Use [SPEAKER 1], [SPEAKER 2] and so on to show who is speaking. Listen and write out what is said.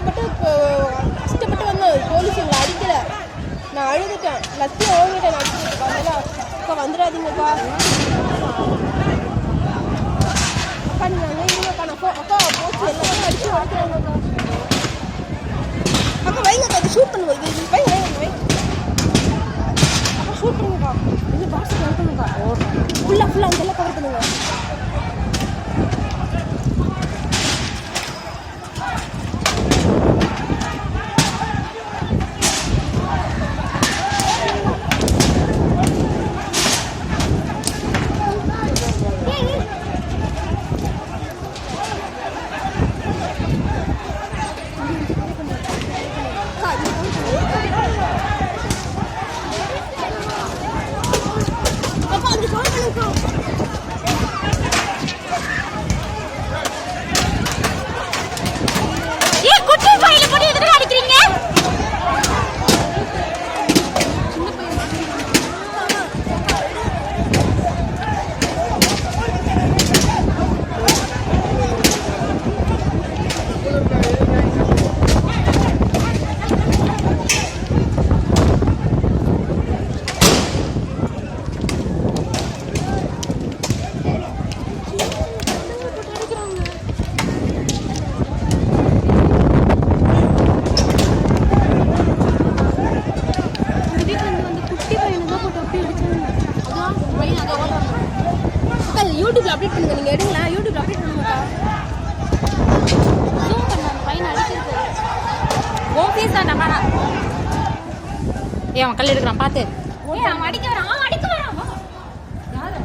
[SPEAKER 1] கஷ்டப்பட்டு வந்து போலீஸ் எங்களை அடிக்கல. நான் அழுதுட்டேன். லட்சியம் ஓங்கிட்டேன். அடிச்சுட்டு அதெல்லாம் அக்கா வந்துடாதீங்கக்கா. அக்கா நீங்கள் அங்கே இருங்கக்கா. நான் அக்கா போச்சு எல்லாத்தையும் அடிச்சு உடைக்கிறாங்கக்கா. அக்கா வைங்கக்கா. இது ஷூட் பண்ணுவோம். இது வைங்க அக்கா ஷூட் பண்ணுங்கக்கா. இது பாக்ஸ் பண்ணுங்கக்கா. ஃபுல்லாக அங்கெல்லாம் கவர் பண்ணுங்க. யூடியூப்ல அப்டேட் பண்ணுங்க. நீங்க எடுங்களா யூடியூப்ல அப்டேட் பண்ணுங்கக்கா. ஜூம் பண்ண அந்த பையனை அடிக்கிறது. ஓபீஸ் தான் நம்மடா. அவன் கல் எடுக்கிறான் பாத்து. அவன் அடிக்க வரான். யாரு?